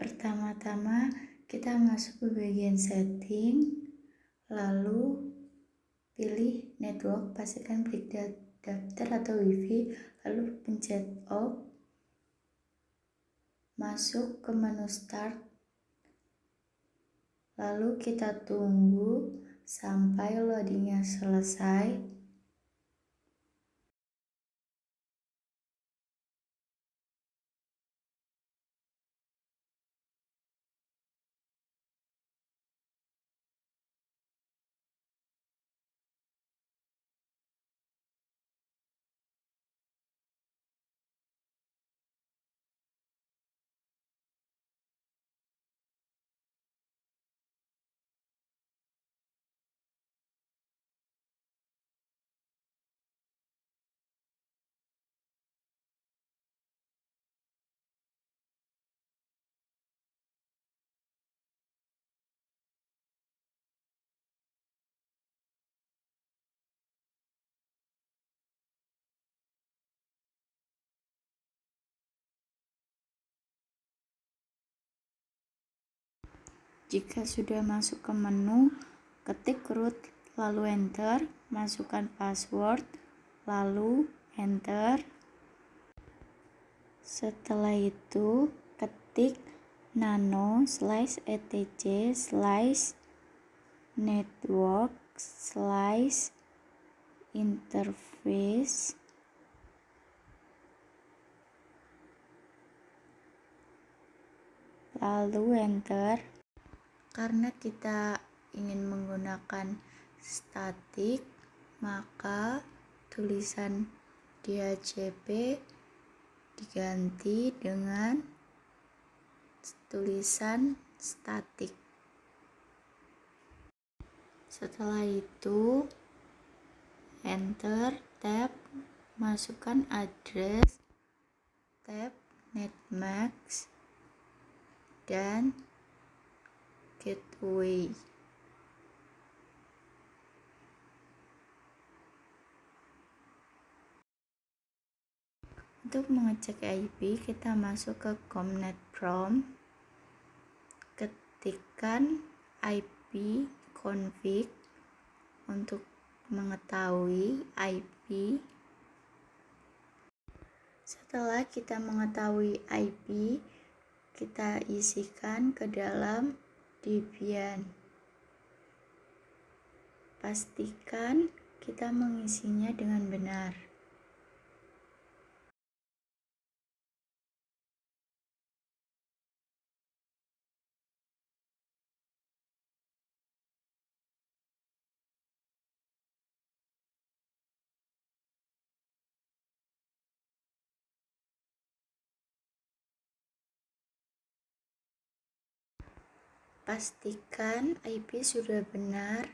Pertama-tama kita masuk ke bagian setting, lalu pilih network, pastikan klik daftar atau wifi, lalu pencet off, masuk ke menu start, lalu kita tunggu sampai loadingnya selesai. Jika sudah masuk ke menu, ketik root lalu enter, masukkan password lalu enter. Setelah itu ketik nano/etc/network/interface, lalu enter. Karena kita ingin menggunakan statik, maka tulisan DHCP diganti dengan tulisan statik. Setelah itu enter, tab, masukkan address, tab netmask dan gateway. Untuk mengecek IP, kita masuk ke COMNET prompt, ketikkan IP config untuk mengetahui IP. Setelah kita mengetahui IP, kita isikan ke dalam Debian. Pastikan kita mengisinya dengan benar. Pastikan IP sudah benar,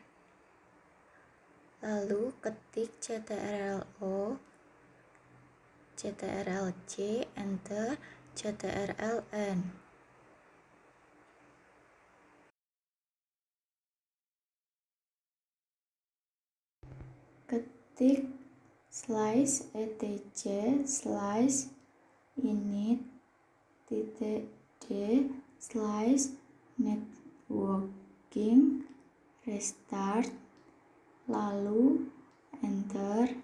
lalu ketik ctrl-O, ctrl-C, enter, ctrl-N. Ketik /etc/init.d/networking restart, lalu enter.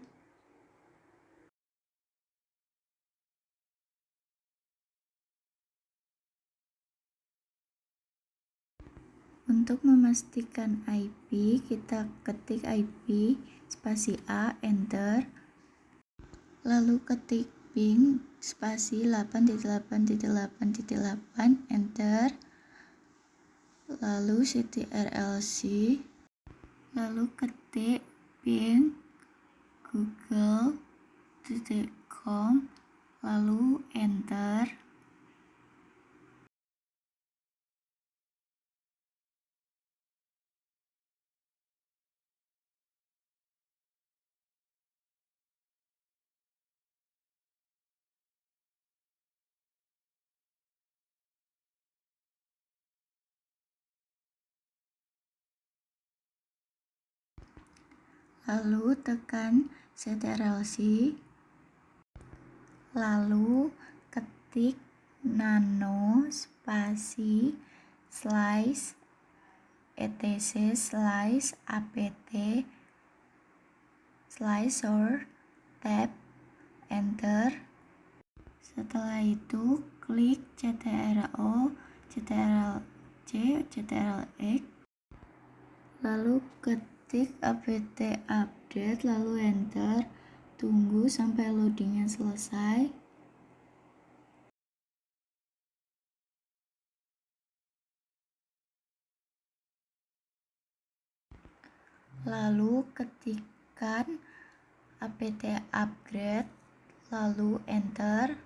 Untuk memastikan IP, kita ketik IP spasi A, enter, lalu ketik ping spasi 8.8.8.8, enter, lalu ctrl-C, lalu ketik ping google.com, lalu enter. Lalu tekan ctrl-C, lalu ketik nano spasi slice etc slice apt slicer tab enter. Setelah itu klik ctrl ctrl-c ctrl-x, lalu ketik apt update lalu enter. Tunggu sampai loadingnya selesai. Lalu ketikkan apt upgrade lalu enter.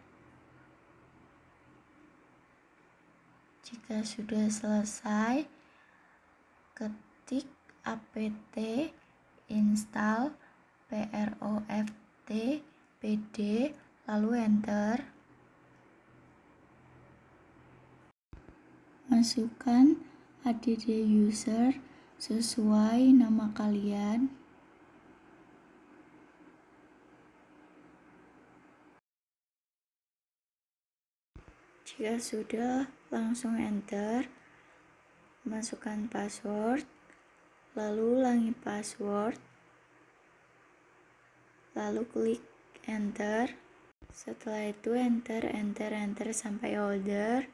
Jika sudah selesai, ketik apt install proft pd lalu enter. Masukkan add user sesuai nama kalian. Jika sudah, langsung enter. Masukkan password, lalu ulangi password, lalu klik enter. Setelah itu enter sampai order,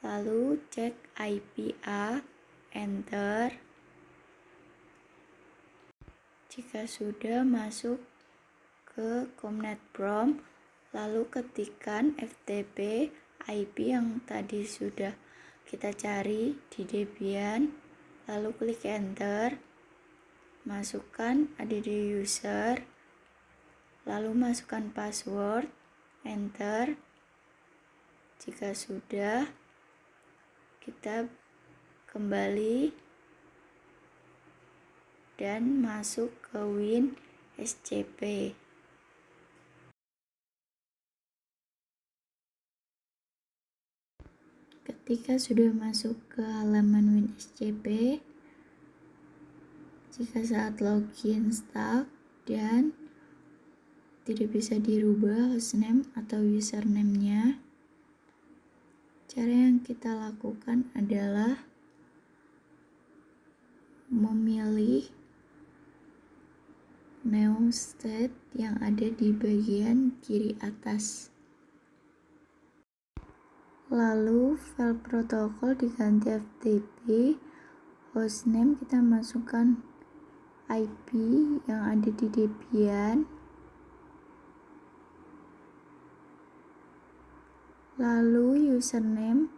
lalu cek IPA, enter. Jika sudah, masuk ke Comnet Prompt, lalu ketikkan FTP IP yang tadi sudah kita cari di Debian, lalu klik enter. Masukkan add user, lalu masukkan password, enter. Jika sudah, kita kembali dan masuk ke WinSCP. Ketika sudah masuk ke halaman WinSCP, jika saat login stuck dan tidak bisa dirubah hostname atau username-nya, cara yang kita lakukan adalah memilih new state yang ada di bagian kiri atas. Lalu file protokol diganti FTP, hostname kita masukkan IP yang ada di Debian, lalu username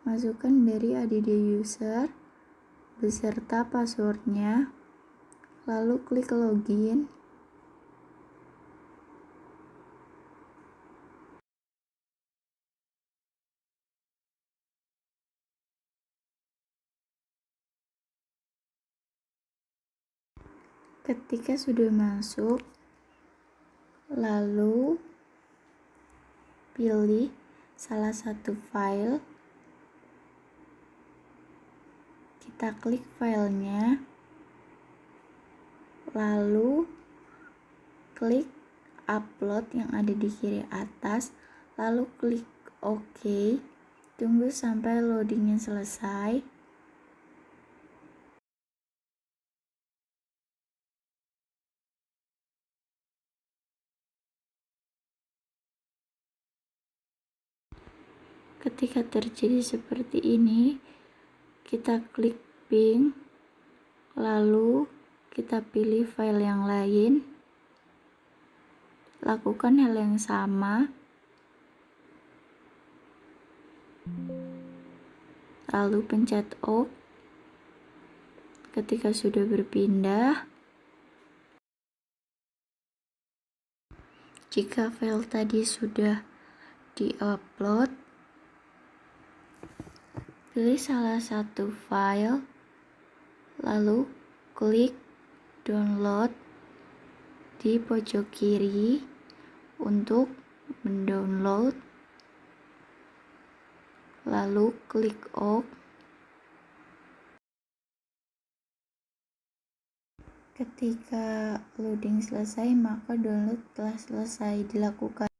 masukkan dari add user beserta passwordnya, lalu klik login. Ketika sudah masuk, lalu pilih salah satu file, kita klik filenya, lalu klik upload yang ada di kiri atas, lalu klik OK. Tunggu sampai loadingnya selesai. Ketika terjadi seperti ini, kita klik ping, lalu kita pilih file yang lain, lakukan hal yang sama, lalu pencet OK. Ketika sudah berpindah, jika file tadi sudah di-upload, pilih salah satu file, lalu klik download di pojok kiri untuk mendownload, lalu klik OK. Ketika loading selesai, maka download telah selesai dilakukan.